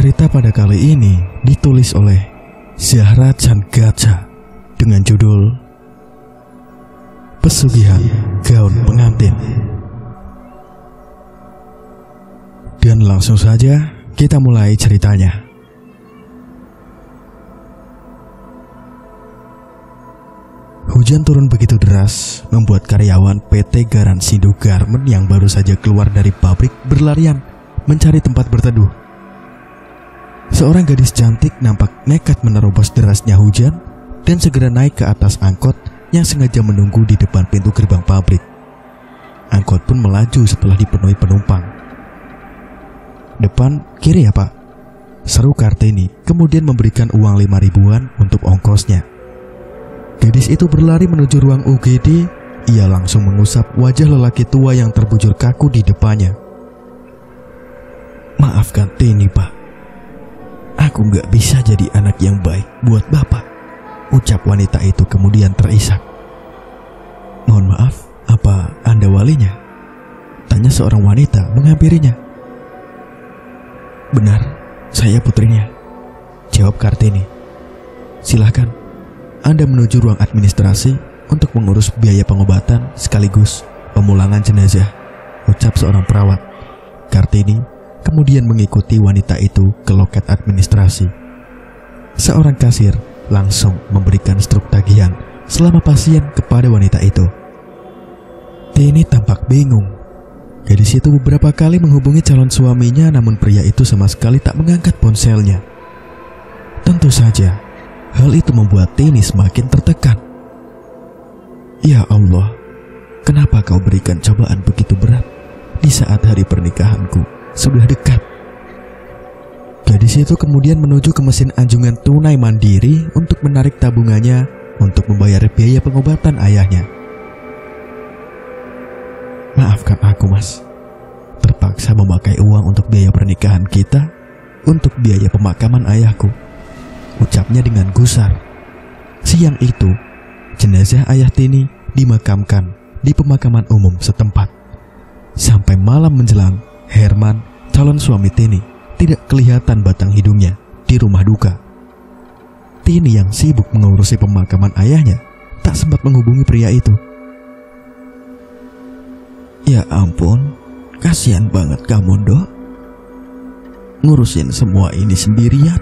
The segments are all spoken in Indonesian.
Cerita pada kali ini ditulis oleh Zahra Changacha dengan judul Pesugihan Gaun Pengantin. Dan langsung saja kita mulai ceritanya. Hujan turun begitu deras membuat karyawan PT Garansindo Garment yang baru saja keluar dari pabrik berlarian mencari tempat berteduh. Seorang gadis cantik nampak nekat menerobos derasnya hujan dan segera naik ke atas angkot yang sengaja menunggu di depan pintu gerbang pabrik. Angkot pun melaju setelah dipenuhi penumpang. "Depan kiri ya Pak," seru Kartini, kemudian memberikan uang 5 ribuan untuk ongkosnya. Gadis itu berlari menuju ruang UGD. Ia langsung mengusap wajah lelaki tua yang terbujur kaku di depannya. "Maafkan Tini Pak, aku gak bisa jadi anak yang baik buat Bapak," ucap wanita itu kemudian terisak. "Mohon maaf, apa Anda walinya?" tanya seorang wanita menghampirinya. "Benar, saya putrinya," jawab Kartini. "Silahkan, Anda menuju ruang administrasi untuk mengurus biaya pengobatan sekaligus pemulangan jenazah," ucap seorang perawat. Kartini kemudian mengikuti wanita itu ke loket administrasi. Seorang kasir langsung memberikan struk tagihan selama pasien kepada wanita itu. Tini tampak bingung. Gadis itu beberapa kali menghubungi calon suaminya, namun pria itu sama sekali tak mengangkat ponselnya. Tentu saja, hal itu membuat Tini semakin tertekan. "Ya Allah, kenapa kau berikan cobaan begitu berat di saat hari pernikahanku sudah dekat?" Gadis itu kemudian menuju ke mesin anjungan tunai mandiri untuk menarik tabungannya untuk membayar biaya pengobatan ayahnya. "Maafkan aku Mas, terpaksa memakai uang untuk biaya pernikahan kita untuk biaya pemakaman ayahku," ucapnya dengan gusar. Siang itu, jenazah ayah Tini dimakamkan di pemakaman umum setempat. Sampai malam menjelang, Herman, calon suami Tini, tidak kelihatan batang hidungnya di rumah duka. Tini yang sibuk mengurusi pemakaman ayahnya tak sempat menghubungi pria itu. "Ya ampun, kasihan banget kamu Dok, ngurusin semua ini sendirian.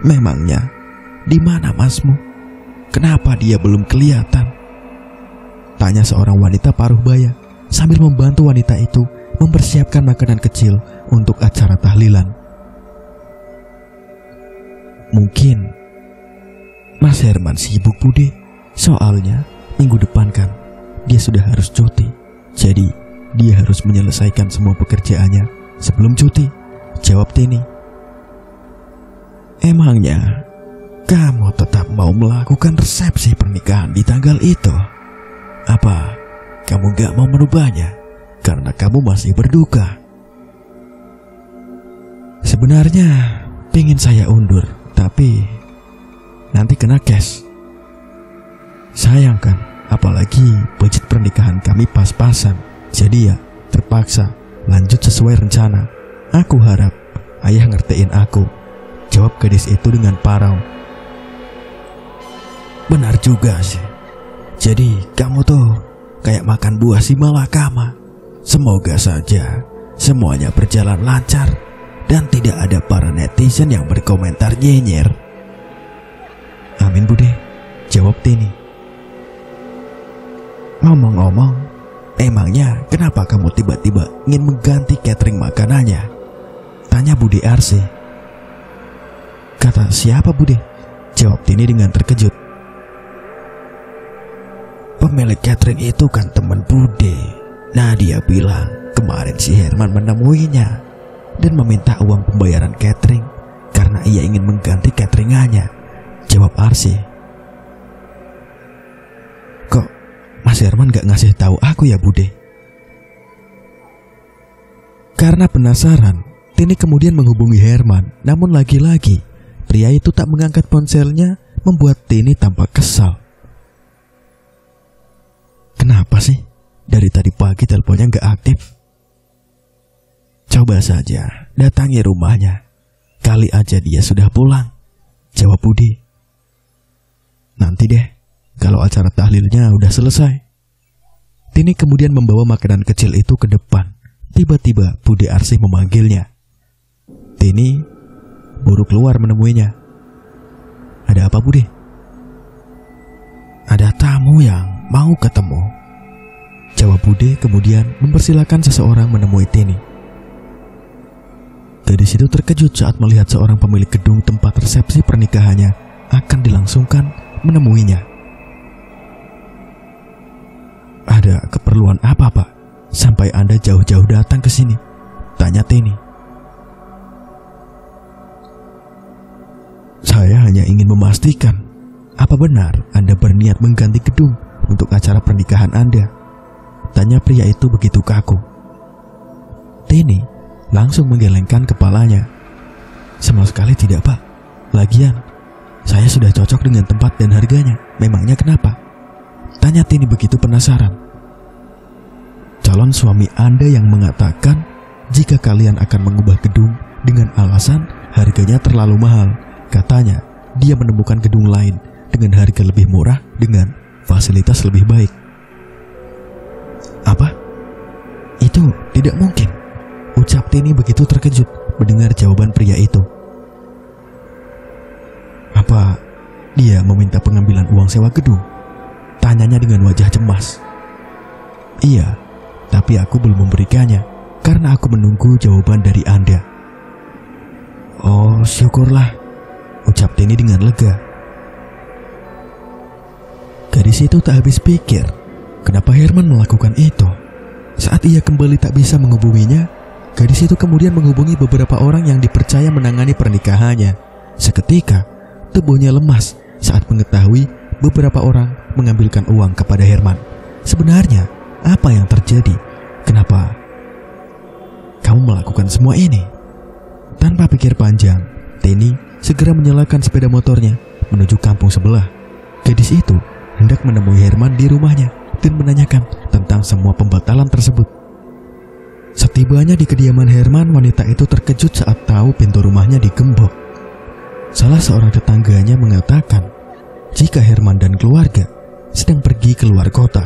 Memangnya di mana Masmu? Kenapa dia belum kelihatan?" tanya seorang wanita paruh baya sambil membantu wanita itu mempersiapkan makanan kecil untuk acara tahlilan. "Mungkin Mas Herman sibuk Bude, soalnya minggu depan kan dia sudah harus cuti, jadi dia harus menyelesaikan semua pekerjaannya sebelum cuti," jawab Tini. "Emangnya kamu tetap mau melakukan resepsi pernikahan di tanggal itu? Apa kamu gak mau merubahnya karena kamu masih berduka?" "Sebenarnya pingin saya undur, tapi nanti kena cash. Sayang kan, apalagi budget pernikahan kami pas-pasan. Jadi ya terpaksa lanjut sesuai rencana. Aku harap ayah ngertiin aku," jawab gadis itu dengan parau. "Benar juga sih. Jadi kamu tuh kayak makan buah si malakama. Semoga saja semuanya berjalan lancar dan tidak ada para netizen yang berkomentar nyinyir." "Amin Bude," jawab Tini. "Ngomong-ngomong, emangnya kenapa kamu tiba-tiba ingin mengganti catering makanannya?" tanya Bude Arsi. "Kata siapa Bude?" jawab Tini dengan terkejut. "Pemilik catering itu kan teman Bude. Nah dia bilang kemarin si Herman menemuinya dan meminta uang pembayaran catering karena ia ingin mengganti cateringannya," jawab Arsi. "Kok Mas Herman gak ngasih tahu aku ya Bude?" Karena penasaran, Tini kemudian menghubungi Herman, namun lagi-lagi pria itu tak mengangkat ponselnya, membuat Tini tampak kesal. "Kenapa sih? Dari tadi pagi teleponnya gak aktif." "Coba saja datangi rumahnya. Kali aja dia sudah pulang, jawab Budi. Nanti deh, kalau acara tahlilnya udah selesai. Tini kemudian membawa makanan kecil itu ke depan. Tiba-tiba Bude Arsih memanggilnya. Tini buru keluar menemuinya. Ada apa, Bude? Ada tamu yang mau ketemu, jawab Bude kemudian mempersilahkan seseorang menemui Tini. Gadis itu terkejut saat melihat seorang pemilik gedung tempat resepsi pernikahannya akan dilangsungkan menemuinya. Ada keperluan apa, Pak? Sampai Anda jauh-jauh datang ke sini? Tanya Tini. Saya hanya ingin memastikan, apa benar Anda berniat mengganti gedung untuk acara pernikahan Anda? Tanya pria itu begitu kaku. Tini langsung menggelengkan kepalanya. Sama sekali tidak, Pak. Lagian, saya sudah cocok dengan tempat dan harganya. Memangnya kenapa? Tanya Tini begitu penasaran. Calon suami Anda yang mengatakan jika kalian akan mengubah gedung dengan alasan harganya terlalu mahal. Katanya, dia menemukan gedung lain dengan harga lebih murah dengan fasilitas lebih baik. Apa? Itu tidak mungkin, ucap Tini begitu terkejut mendengar jawaban pria itu. Apa dia meminta pengambilan uang sewa gedung? Tanyanya dengan wajah cemas. Iya, tapi aku belum memberikannya karena aku menunggu jawaban dari Anda. Oh, syukurlah, ucap Tini dengan lega. Gadis itu tak habis pikir kenapa Herman melakukan itu. Saat ia kembali tak bisa menghubunginya, gadis itu kemudian menghubungi beberapa orang yang dipercaya menangani pernikahannya. Seketika, tubuhnya lemas saat mengetahui beberapa orang mengambilkan uang kepada Herman. Sebenarnya, apa yang terjadi? Kenapa kamu melakukan semua ini? Tanpa pikir panjang, Tini segera menyalakan sepeda motornya menuju kampung sebelah. Gadis itu hendak menemui Herman di rumahnya dan menanyakan tentang semua pembatalan tersebut. Setibanya di kediaman Herman, wanita itu terkejut saat tahu pintu rumahnya digembok. Salah seorang tetangganya mengatakan jika Herman dan keluarga sedang pergi keluar kota.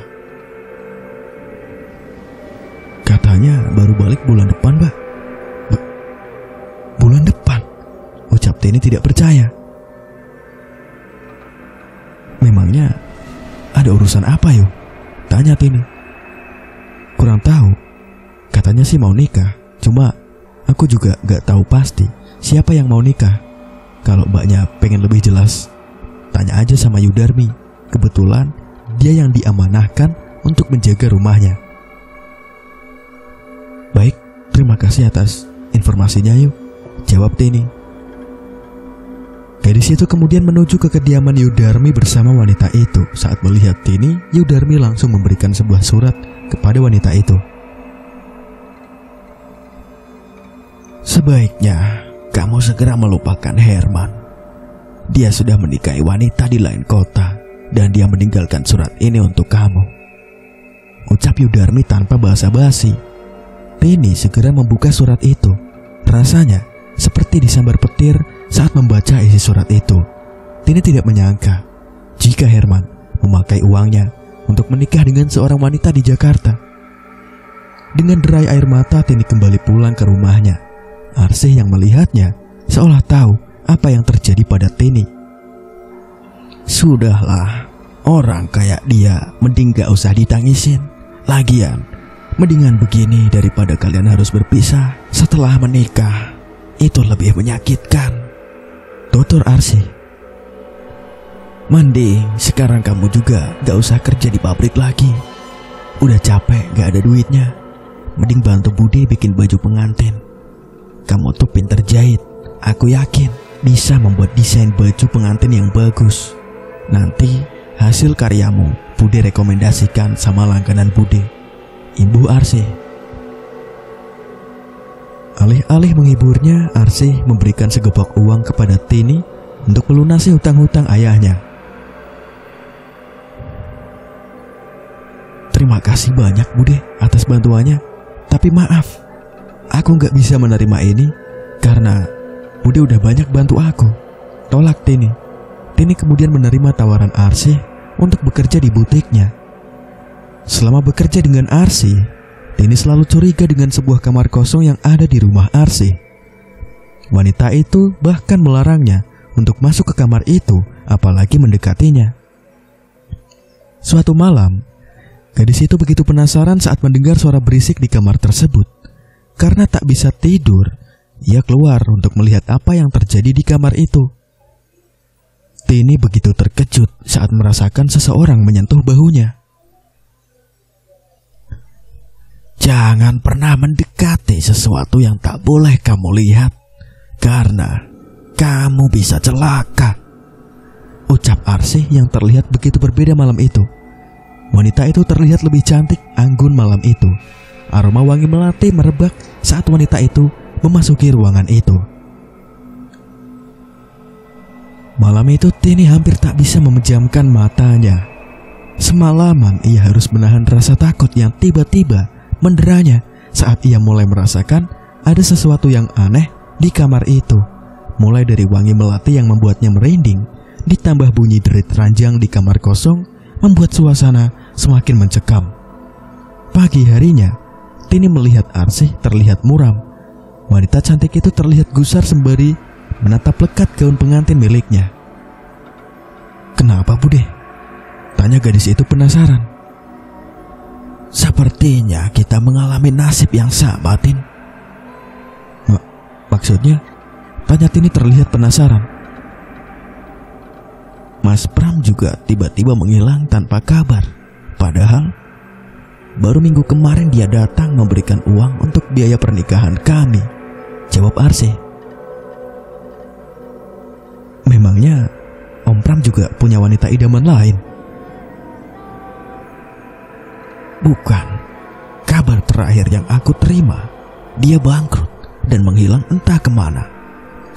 Katanya baru balik bulan depan, Mbak. Bulan depan? Ucap Tini tidak percaya. Memangnya ada urusan apa, yuk? Tanya Tini. Kurang tahu. Katanya sih mau nikah. Cuma aku juga gak tahu pasti siapa yang mau nikah. Kalau mbaknya pengen lebih jelas, tanya aja sama Yudarmi. Kebetulan dia yang diamanahkan untuk menjaga rumahnya. Baik, terima kasih atas informasinya, yuk, jawab Tini. Gadis itu kemudian menuju ke kediaman Yudarmi bersama wanita itu. Saat melihat Tini, Yudarmi langsung memberikan sebuah surat kepada wanita itu. Sebaiknya kamu segera melupakan Herman. Dia sudah menikahi wanita di lain kota dan dia meninggalkan surat ini untuk kamu, ucap Yudarmi tanpa basa-basi. Tini segera membuka surat itu. Rasanya seperti disambar petir saat membaca isi surat itu. Tini tidak menyangka jika Herman memakai uangnya untuk menikah dengan seorang wanita di Jakarta. Dengan derai air mata, Tini kembali pulang ke rumahnya. Arsih yang melihatnya seolah tahu apa yang terjadi pada Tini. Sudahlah, orang kayak dia mending gak usah ditangisin. Lagian, mendingan begini daripada kalian harus berpisah setelah menikah. Itu lebih menyakitkan, tutur Arsih. Mending sekarang kamu juga gak usah kerja di pabrik lagi. Udah capek gak ada duitnya. Mending bantu Budi bikin baju pengantin. Kamu tuh pinter jahit. Aku yakin bisa membuat desain baju pengantin yang bagus. Nanti hasil karyamu Budi rekomendasikan sama langganan Budi, Ibu Arsih. Alih-alih menghiburnya, Arsih memberikan segepok uang kepada Tini untuk melunasi hutang-hutang ayahnya. Terima kasih banyak Bude atas bantuannya. Tapi maaf, aku gak bisa menerima ini karena Bude udah banyak bantu aku. Tolak Tini. Tini kemudian menerima tawaran Arsy untuk bekerja di butiknya. Selama bekerja dengan Arsy, Tini selalu curiga dengan sebuah kamar kosong yang ada di rumah Arsy. Wanita itu bahkan melarangnya untuk masuk ke kamar itu, apalagi mendekatinya. Suatu malam, gadis itu begitu penasaran saat mendengar suara berisik di kamar tersebut. Karena tak bisa tidur, ia keluar untuk melihat apa yang terjadi di kamar itu. Tini begitu terkejut saat merasakan seseorang menyentuh bahunya. Jangan pernah mendekati sesuatu yang tak boleh kamu lihat, karena kamu bisa celaka, ucap Arsy yang terlihat begitu berbeda malam itu. Wanita itu terlihat lebih cantik anggun malam itu. Aroma wangi melati merebak saat wanita itu memasuki ruangan itu. Malam itu Tini hampir tak bisa memejamkan matanya. Semalaman ia harus menahan rasa takut yang tiba-tiba menderanya saat ia mulai merasakan ada sesuatu yang aneh di kamar itu. Mulai dari wangi melati yang membuatnya merinding, ditambah bunyi derit ranjang di kamar kosong membuat suasana semakin mencekam. Pagi harinya, Tini melihat Arsy terlihat muram. Wanita cantik itu terlihat gusar sembari menatap lekat gaun pengantin miliknya. Kenapa, Bude? Tanya gadis itu penasaran. Sepertinya kita mengalami nasib yang sama, Tin. Maksudnya? Tanya Tini terlihat penasaran. Mas Pram juga tiba-tiba menghilang tanpa kabar. Padahal baru minggu kemarin dia datang memberikan uang untuk biaya pernikahan kami, jawab Arsy. Memangnya Om Pram juga punya wanita idaman lain? Bukan. Kabar terakhir yang aku terima, dia bangkrut dan menghilang entah kemana,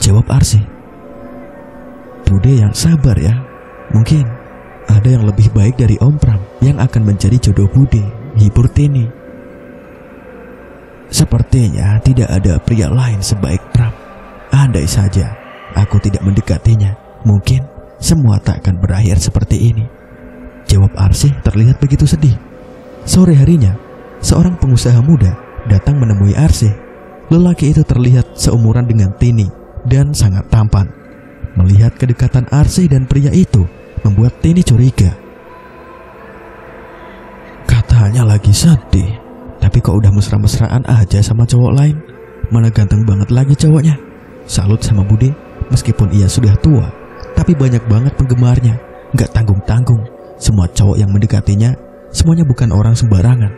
jawab Arsy. Bude yang sabar ya. Mungkin ada yang lebih baik dari Om Pram yang akan menjadi jodoh Bude, hibur Tini. Sepertinya tidak ada pria lain sebaik Pram. Andai saja aku tidak mendekatinya, mungkin semua tak akan berakhir seperti ini, jawab Arsy terlihat begitu sedih. Sore harinya, seorang pengusaha muda datang menemui Arsy. Lelaki itu terlihat seumuran dengan Tini dan sangat tampan. Melihat kedekatan Arsy dan pria itu membuat Tini curiga. Katanya lagi sedih, tapi kok udah mesra-mesraan aja sama cowok lain. Mana ganteng banget lagi cowoknya. Salut sama Bude, meskipun ia sudah tua, tapi banyak banget penggemarnya. Gak tanggung-tanggung. Semua cowok yang mendekatinya, semuanya bukan orang sembarangan.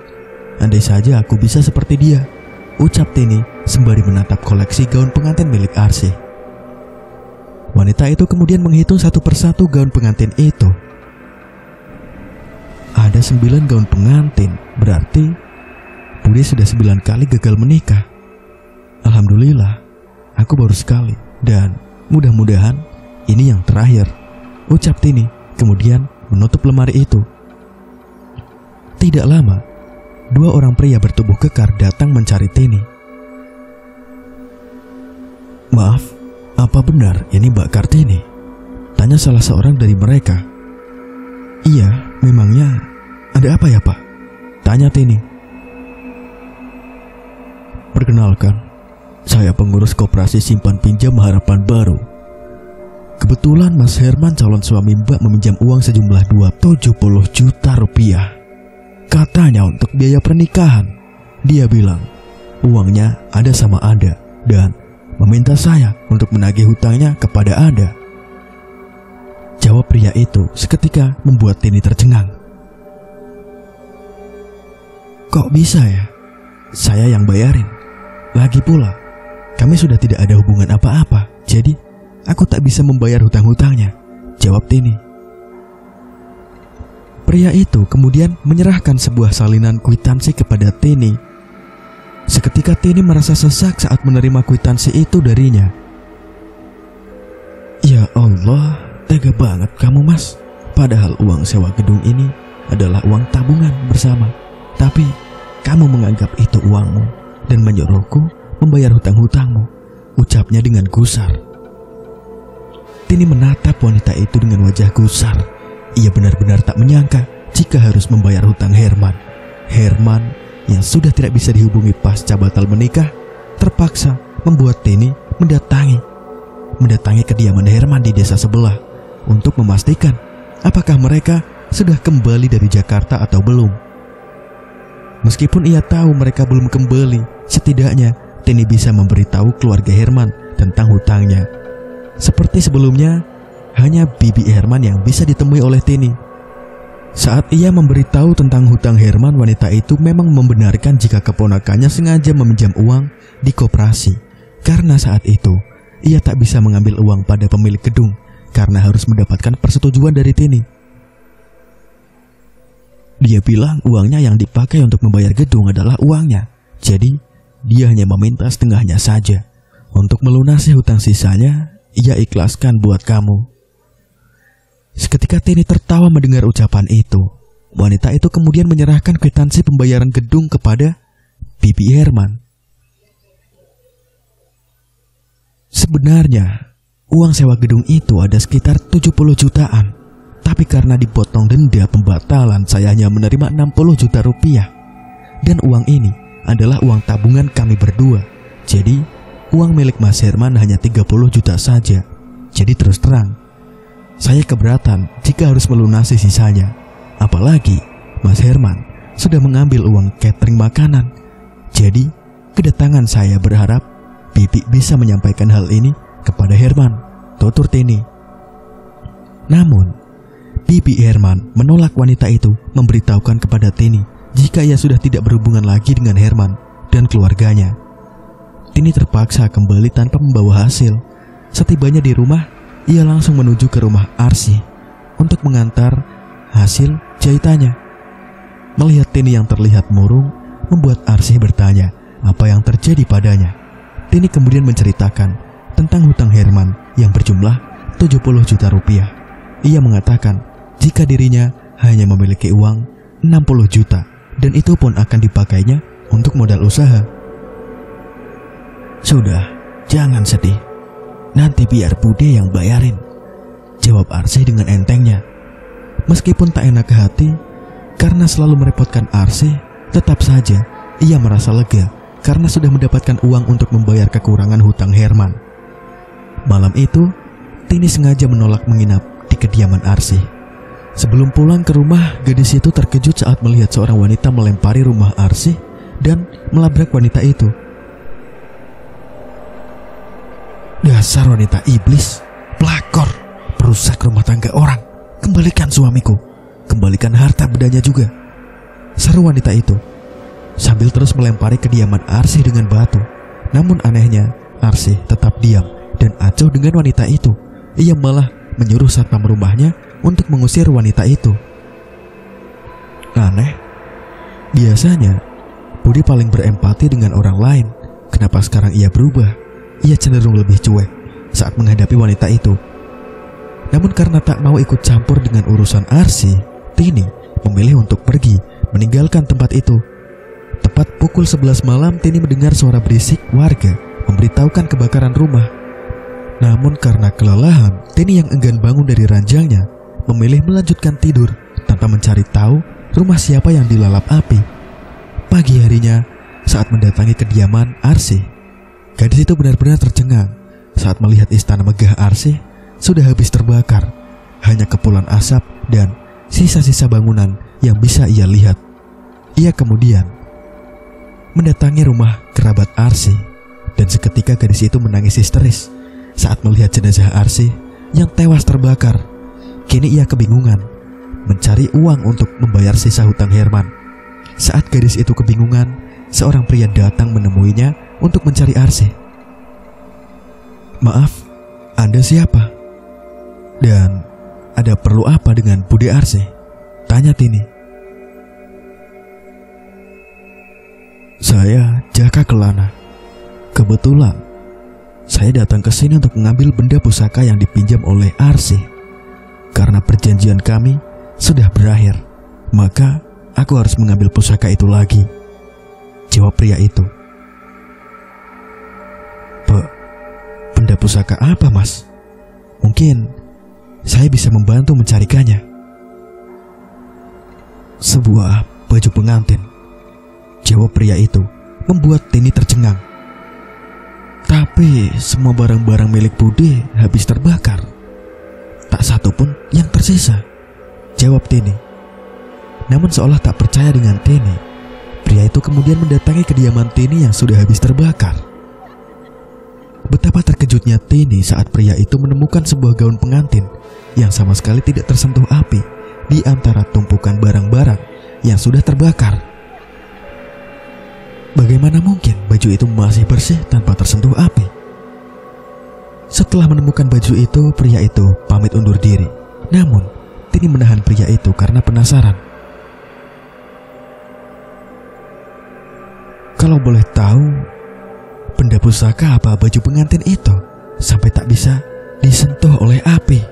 Andai saja aku bisa seperti dia, ucap Tini sembari menatap koleksi gaun pengantin milik Arsy. Wanita itu kemudian menghitung satu persatu gaun pengantin itu. Ada 9 gaun pengantin, berarti Bude sudah 9 kali gagal menikah. Alhamdulillah, aku baru sekali dan mudah-mudahan ini yang terakhir, ucap Tini kemudian menutup lemari itu. Tidak lama, 2 orang pria bertubuh kekar datang mencari Tini. Maaf, apa benar ini Mbak Kartini? Tanya salah seorang dari mereka. Iya, memangnya ada apa ya Pak? Tanya Tini. Perkenalkan, saya pengurus koperasi simpan pinjam Harapan Baru. Kebetulan Mas Herman calon suami Mbak meminjam uang sejumlah 70 juta rupiah. Katanya untuk biaya pernikahan. Dia bilang uangnya ada sama Anda dan meminta saya untuk menagih hutangnya kepada Anda. Jawab pria itu seketika membuat Tini tercengang. Kok bisa ya? Saya yang bayarin. Lagi pula, kami sudah tidak ada hubungan apa-apa, jadi aku tak bisa membayar hutang-hutangnya, jawab Tini. Pria itu kemudian menyerahkan sebuah salinan kwitansi kepada Tini. Seketika Tini merasa sesak saat menerima kwitansi itu darinya. Ya Allah, tega banget kamu Mas. Padahal uang sewa gedung ini adalah uang tabungan bersama. Tapi kamu menganggap itu uangmu dan menyuruhku membayar hutang-hutangmu, ucapnya dengan gusar. Tini menatap wanita itu dengan wajah gusar. Ia benar-benar tak menyangka jika harus membayar hutang Herman. Herman yang sudah tidak bisa dihubungi pasca batal menikah terpaksa membuat Tini mendatangi kediaman Herman di desa sebelah untuk memastikan apakah mereka sudah kembali dari Jakarta atau belum. Meskipun ia tahu mereka belum kembali, setidaknya Tini bisa memberitahu keluarga Herman tentang hutangnya. Seperti sebelumnya, hanya bibi Herman yang bisa ditemui oleh Tini. Saat ia memberitahu tentang hutang Herman, wanita itu memang membenarkan jika keponakannya sengaja meminjam uang di koperasi. Karena saat itu, ia tak bisa mengambil uang pada pemilik gedung karena harus mendapatkan persetujuan dari Tini. Dia bilang uangnya yang dipakai untuk membayar gedung adalah uangnya. Jadi, dia hanya meminta setengahnya saja. Untuk melunasi hutang sisanya, ia ikhlaskan buat kamu. Seketika Tini tertawa mendengar ucapan itu. Wanita itu kemudian menyerahkan kwitansi pembayaran gedung kepada bibi Herman. Sebenarnya, uang sewa gedung itu ada sekitar 70 jutaan. Tapi karena dipotong denda pembatalan, saya hanya menerima 60 juta rupiah. Dan uang ini adalah uang tabungan kami berdua. Jadi, uang milik Mas Herman hanya 30 juta saja. Jadi terus terang, saya keberatan jika harus melunasi sisanya. Apalagi, Mas Herman sudah mengambil uang catering makanan. Jadi, kedatangan saya berharap bibi bisa menyampaikan hal ini kepada Herman, tutur Tini. Namun, bibi Herman menolak wanita itu memberitahukan kepada Tini jika ia sudah tidak berhubungan lagi dengan Herman dan keluarganya. Tini terpaksa kembali tanpa membawa hasil. Setibanya di rumah, ia langsung menuju ke rumah Arsy untuk mengantar hasil jahitannya. Melihat Tini yang terlihat murung, membuat Arsy bertanya apa yang terjadi padanya. Tini kemudian menceritakan tentang hutang Herman yang berjumlah 70 juta rupiah. Ia mengatakan jika dirinya hanya memiliki uang 60 juta dan itu pun akan dipakainya untuk modal usaha. Sudah, jangan sedih. Nanti biar Bude yang bayarin, jawab Arsy dengan entengnya. Meskipun tak enak ke hati karena selalu merepotkan Arsy, tetap saja ia merasa lega karena sudah mendapatkan uang untuk membayar kekurangan hutang Herman. Malam itu, Tini sengaja menolak menginap di kediaman Arsy. Sebelum pulang ke rumah, gadis itu terkejut saat melihat seorang wanita melempari rumah Arsy dan melabrak wanita itu. Dasar wanita iblis, pelakor, perusak rumah tangga orang. Kembalikan suamiku, kembalikan harta bendanya juga, seru wanita itu sambil terus melempari kediaman Arsy dengan batu. Namun anehnya, Arsy tetap diam dan acuh dengan wanita itu. Ia malah menyuruh satpam rumahnya untuk mengusir wanita itu. Aneh, biasanya Budi paling berempati dengan orang lain. Kenapa sekarang ia berubah? Ia cenderung lebih cuek saat menghadapi wanita itu. Namun karena tak mau ikut campur dengan urusan Arsy, Tini memilih untuk pergi meninggalkan tempat itu. Tepat pukul 11 malam, Tini mendengar suara berisik warga memberitahukan kebakaran rumah. Namun karena kelelahan, Tini yang enggan bangun dari ranjangnya memilih melanjutkan tidur tanpa mencari tahu rumah siapa yang dilalap api. Pagi harinya, saat mendatangi kediaman Arsy, gadis itu benar-benar tercengang saat melihat istana megah Arsy sudah habis terbakar. Hanya kepulan asap dan sisa-sisa bangunan yang bisa ia lihat. Ia kemudian mendatangi rumah kerabat Arsy dan seketika gadis itu menangis histeris saat melihat jenazah Arsy yang tewas terbakar. Kini ia kebingungan mencari uang untuk membayar sisa hutang Herman. Saat gadis itu kebingungan, seorang pria datang menemuinya untuk mencari Arsy. Maaf, Anda siapa? Dan ada perlu apa dengan Bude Arsy? Tanya Tini. Saya Jaka Kelana. Kebetulan saya datang ke sini untuk mengambil benda pusaka yang dipinjam oleh Arsy. Karena perjanjian kami sudah berakhir, maka aku harus mengambil pusaka itu lagi, jawab pria itu. pusaka apa, Mas? Mungkin saya bisa membantu mencarikannya. Sebuah baju pengantin, jawab pria itu, membuat Tini tercengang. Tapi semua barang-barang milik Bude habis terbakar. Tak satu pun yang tersisa, jawab Tini. Namun seolah tak percaya dengan Tini, pria itu kemudian mendatangi kediaman Tini yang sudah habis terbakar. Betapa terkejutnya Tini saat pria itu menemukan sebuah gaun pengantin yang sama sekali tidak tersentuh api di antara tumpukan barang-barang yang sudah terbakar. Bagaimana mungkin baju itu masih bersih tanpa tersentuh api? Setelah menemukan baju itu, pria itu pamit undur diri. Namun, Tini menahan pria itu karena penasaran. Kalau boleh tahu, benda pusaka apa baju pengantin itu sampai tak bisa disentuh oleh api?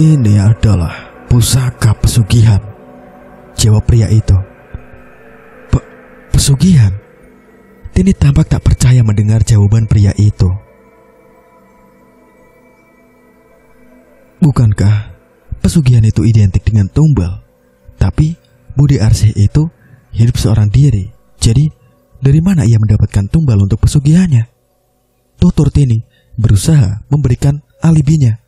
Ini adalah pusaka pesugihan, jawab pria itu. Pesugihan? Tini tampak tak percaya mendengar jawaban pria itu. Bukankah pesugihan itu identik dengan tumbal? Tapi Bude Arsih itu hidup seorang diri. Jadi dari mana ia mendapatkan tumbal untuk pesugihannya? Tutur Tini berusaha memberikan alibinya.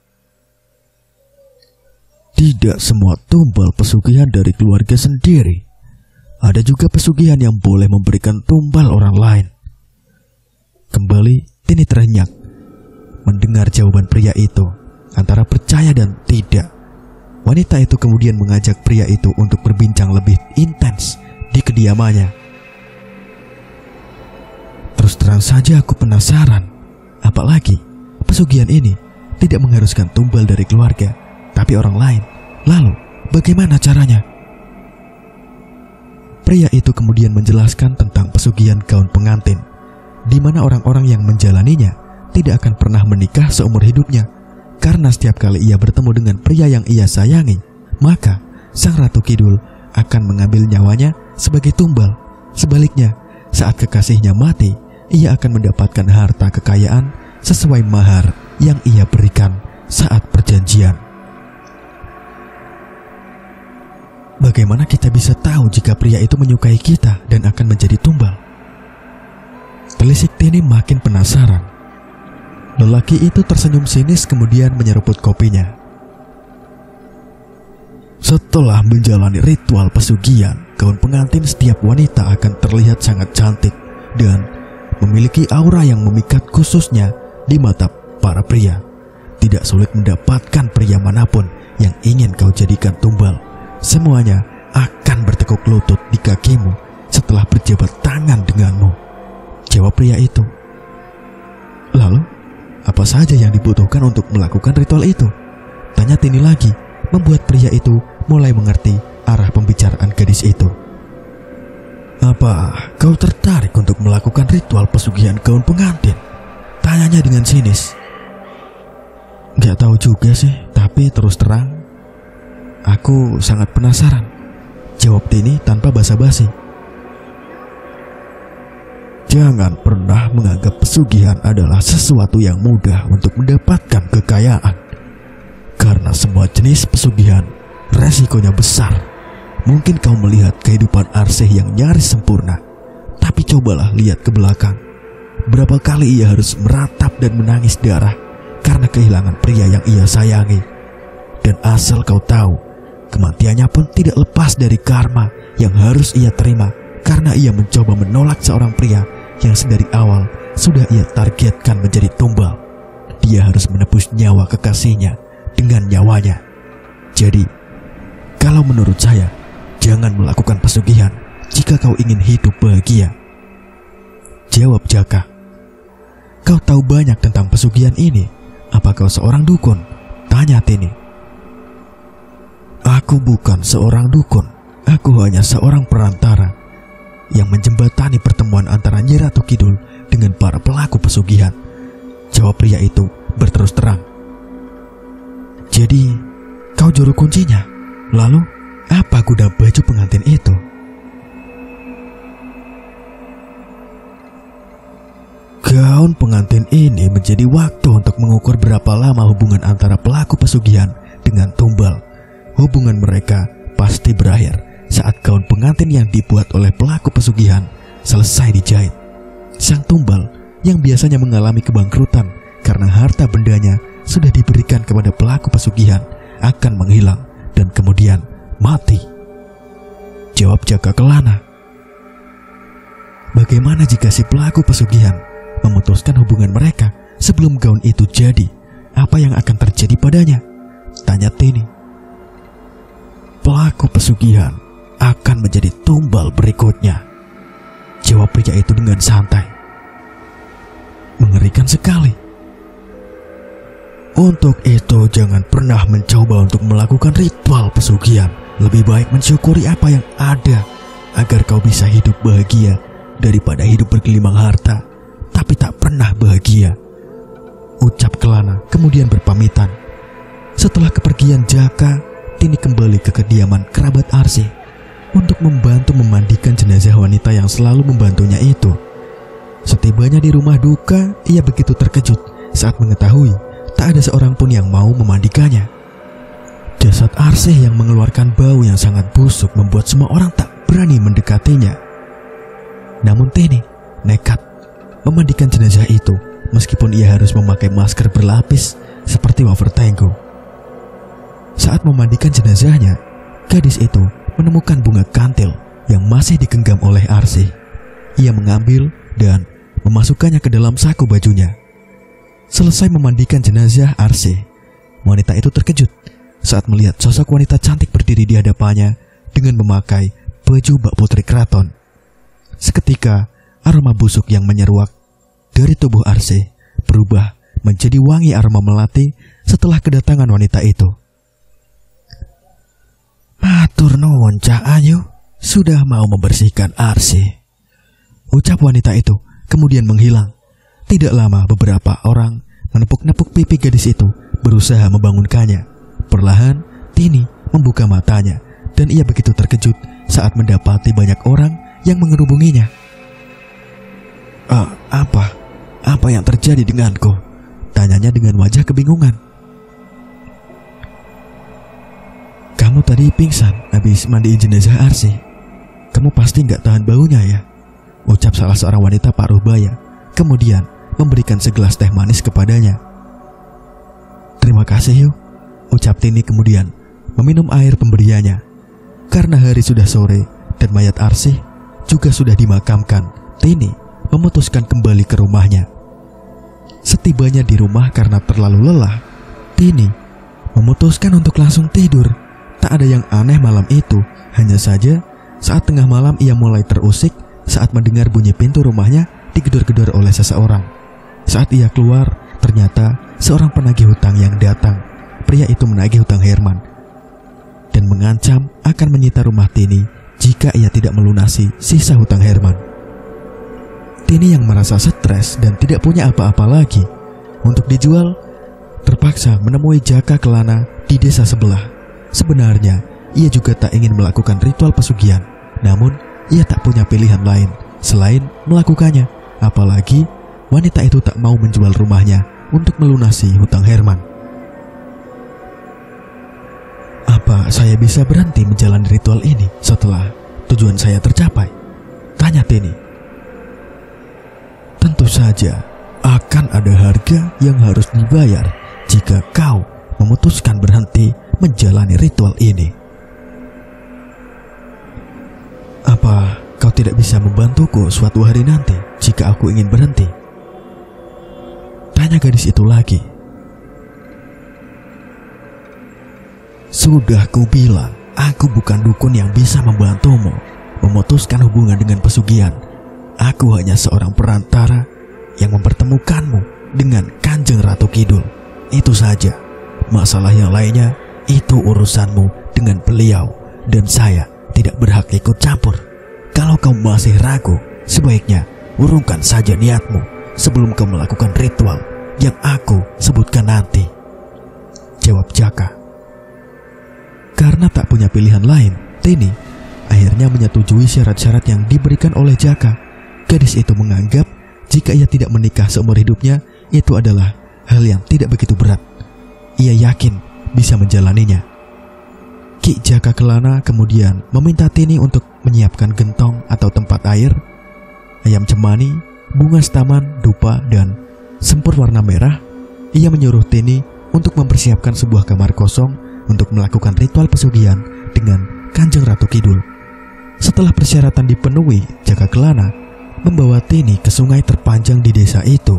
Tidak semua tumbal pesugihan dari keluarga sendiri. Ada juga pesugihan yang boleh memberikan tumbal orang lain. Kembali Tini terenyak mendengar jawaban pria itu, antara percaya dan tidak. Wanita itu kemudian mengajak pria itu untuk berbincang lebih intens di kediamannya. Terus terang saja aku penasaran, apalagi pesugihan ini tidak mengharuskan tumbal dari keluarga, tapi orang lain. Lalu bagaimana caranya? Pria itu kemudian menjelaskan tentang pesugihan gaun pengantin, di mana orang-orang yang menjalaninya tidak akan pernah menikah seumur hidupnya. Karena setiap kali ia bertemu dengan pria yang ia sayangi, maka Sang Ratu Kidul akan mengambil nyawanya sebagai tumbal. Sebaliknya, saat kekasihnya mati, ia akan mendapatkan harta kekayaan sesuai mahar yang ia berikan saat perjanjian. Bagaimana kita bisa tahu jika pria itu menyukai kita dan akan menjadi tumbal? Telisik Tini makin penasaran. Lelaki itu tersenyum sinis kemudian menyeruput kopinya. Setelah menjalani ritual pesugihan, gaun pengantin setiap wanita akan terlihat sangat cantik dan memiliki aura yang memikat khususnya di mata para pria. Tidak sulit mendapatkan pria manapun yang ingin kau jadikan tumbal. Semuanya akan bertekuk lutut di kakimu setelah berjabat tangan denganmu, jawab pria itu. Lalu, apa saja yang dibutuhkan untuk melakukan ritual itu? Tanya Tini lagi, membuat pria itu mulai mengerti arah pembicaraan gadis itu. Apa kau tertarik untuk melakukan ritual pesugihan gaun pengantin? Tanyanya dengan sinis. Gak tahu juga sih, tapi terus terang aku sangat penasaran, jawab Tini tanpa basa-basi. Jangan pernah menganggap pesugihan adalah sesuatu yang mudah untuk mendapatkan kekayaan. Karena semua jenis pesugihan resikonya besar. Mungkin kau melihat kehidupan Arsih yang nyaris sempurna, tapi cobalah lihat ke belakang. Berapa kali ia harus meratap dan menangis darah karena kehilangan pria yang ia sayangi. Dan asal kau tahu, kematiannya pun tidak lepas dari karma yang harus ia terima karena ia mencoba menolak seorang pria yang sedari awal sudah ia targetkan menjadi tumbal. Dia harus menebus nyawa kekasihnya dengan nyawanya. Jadi, kalau menurut saya, jangan melakukan pesugihan jika kau ingin hidup bahagia, jawab Jaka. Kau tahu banyak tentang pesugihan ini. Apa kau seorang dukun? Tanya Tini. Aku bukan seorang dukun. Aku hanya seorang perantara yang menjembatani pertemuan antara Nyi Ratu Kidul dengan para pelaku pesugihan, jawab pria itu berterus terang. Jadi, kau juru kuncinya? Lalu, apa guna baju pengantin itu? menjadi waktu untuk mengukur berapa lama hubungan antara pelaku pesugihan dengan tumbal. Hubungan mereka pasti berakhir saat gaun pengantin yang dibuat oleh pelaku pesugihan selesai dijahit. Sang tumbal yang biasanya mengalami kebangkrutan karena harta bendanya sudah diberikan kepada pelaku pesugihan akan menghilang dan kemudian mati. Jawab Jaka Kelana. Bagaimana jika si pelaku pesugihan memutuskan hubungan mereka sebelum gaun itu jadi? Apa yang akan terjadi padanya? Tanya Tini. Pelaku pesugihan akan menjadi tumbal berikutnya, jawab pria itu dengan santai. Mengerikan sekali. Untuk itu jangan pernah mencoba untuk melakukan ritual pesugihan. Lebih baik mensyukuri apa yang ada agar kau bisa hidup bahagia daripada hidup bergelimang harta tapi tak pernah bahagia, ucap Kelana kemudian berpamitan. Setelah kepergian Jaka, Tini kembali ke kediaman kerabat Arsih untuk membantu memandikan jenazah wanita yang selalu membantunya itu. Setibanya di rumah duka, ia begitu terkejut saat mengetahui tak ada seorang pun yang mau memandikannya. Jasad Arsih yang mengeluarkan bau yang sangat busuk membuat semua orang tak berani mendekatinya. Namun Tini nekat memandikan jenazah itu meskipun ia harus memakai masker berlapis seperti wafer tenggo. Saat memandikan jenazahnya, gadis itu menemukan bunga kantil yang masih digenggam oleh Arsih. Ia mengambil dan memasukkannya ke dalam saku bajunya. Selesai memandikan jenazah Arsih, wanita itu terkejut saat melihat sosok wanita cantik berdiri di hadapannya dengan memakai baju bak putri keraton. Seketika, aroma busuk yang menyeruak dari tubuh Arsih berubah menjadi wangi aroma melati setelah kedatangan wanita itu. Matur nuwun Cak Ayu, sudah mau membersihkan Arsih, ucap wanita itu kemudian menghilang. Tidak lama beberapa orang menepuk-nepuk pipi gadis itu berusaha membangunkannya. Perlahan Tini membuka matanya dan ia begitu terkejut saat mendapati banyak orang yang mengerubunginya. Apa yang terjadi denganku? Tanyanya dengan wajah kebingungan. Kamu tadi pingsan habis mandiin jenazah Arsih. Kamu pasti nggak tahan baunya ya, ucap salah seorang wanita paruh baya, kemudian memberikan segelas teh manis kepadanya. Terima kasih yuk, ucap Tini kemudian meminum air pemberiannya. Karena hari sudah sore dan mayat Arsih juga sudah dimakamkan, Tini memutuskan kembali ke rumahnya. Setibanya di rumah karena terlalu lelah, Tini memutuskan untuk langsung tidur. Tak ada yang aneh malam itu, hanya saja saat tengah malam ia mulai terusik saat mendengar bunyi pintu rumahnya digedor-gedor oleh seseorang. Saat ia keluar, ternyata seorang penagih hutang yang datang. Pria itu menagih hutang Herman dan mengancam akan menyita rumah Tini jika ia tidak melunasi sisa hutang Herman. Tini yang merasa stres dan tidak punya apa-apa lagi untuk dijual, terpaksa menemui Jaka Kelana di desa sebelah. Sebenarnya, ia juga tak ingin melakukan ritual pesugihan, namun ia tak punya pilihan lain selain melakukannya. Apalagi wanita itu tak mau menjual rumahnya untuk melunasi hutang Herman. Apa saya bisa berhenti menjalani ritual ini setelah tujuan saya tercapai? Tanya Tini. Tentu saja akan ada harga yang harus dibayar jika kau memutuskan berhenti menjalani ritual ini. Apa kau tidak bisa membantuku suatu hari nanti jika aku ingin berhenti? Tanya gadis itu lagi. Sudah kubilang, aku bukan dukun yang bisa membantumu memutuskan hubungan dengan pesugihan. Aku hanya seorang perantara yang mempertemukanmu dengan Kanjeng Ratu Kidul. Itu saja. Masalah yang lainnya itu urusanmu dengan beliau, dan saya tidak berhak ikut campur. Kalau kau masih ragu, sebaiknya urungkan saja niatmu sebelum kau melakukan ritual yang aku sebutkan nanti, jawab Jaka. Karena tak punya pilihan lain, Tini akhirnya menyetujui syarat-syarat yang diberikan oleh Jaka. Gadis itu menganggap jika ia tidak menikah seumur hidupnya, itu adalah hal yang tidak begitu berat. Ia yakin bisa menjalaninya. Ki Jaka Kelana kemudian meminta Tini untuk menyiapkan gentong atau tempat air, ayam cemani, bunga setaman, dupa, dan sempur warna merah. Ia menyuruh Tini untuk mempersiapkan sebuah kamar kosong untuk melakukan ritual pesugihan dengan Kanjeng Ratu Kidul. Setelah persyaratan dipenuhi, Jaka Kelana membawa Tini ke sungai terpanjang di desa itu.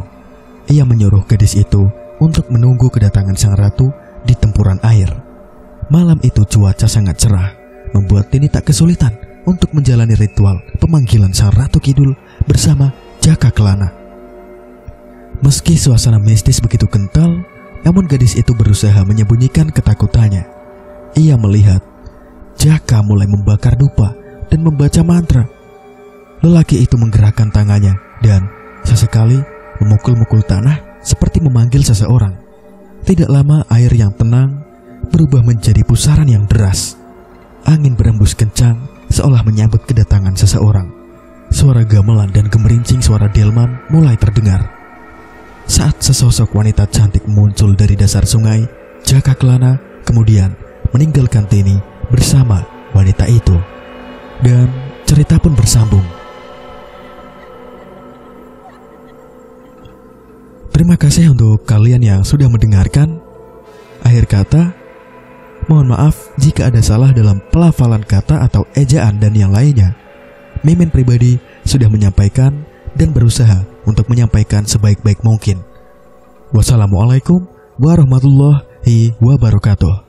Ia menyuruh gadis itu untuk menunggu kedatangan sang ratu di tempuran air. Malam itu cuaca sangat cerah, membuat Tini tak kesulitan untuk menjalani ritual pemanggilan sang Ratu Kidul bersama Jaka Kelana. Meski suasana mistis begitu kental, namun gadis itu berusaha menyembunyikan ketakutannya. Ia melihat Jaka mulai membakar dupa dan membaca mantra. Lelaki itu menggerakkan tangannya dan sesekali memukul-mukul tanah seperti memanggil seseorang. Tidak lama air yang tenang berubah menjadi pusaran yang deras. Angin berembus kencang seolah menyambut kedatangan seseorang. Suara gamelan dan gemerincing suara delman mulai terdengar. Saat sesosok wanita cantik muncul dari dasar sungai, Jaka Kelana kemudian meninggalkan Tini bersama wanita itu. Dan cerita pun bersambung. Terima kasih untuk kalian yang sudah mendengarkan. Akhir kata, mohon maaf jika ada salah dalam pelafalan kata atau ejaan dan yang lainnya. Mimin pribadi sudah menyampaikan dan berusaha untuk menyampaikan sebaik-baik mungkin. Wassalamualaikum warahmatullahi wabarakatuh.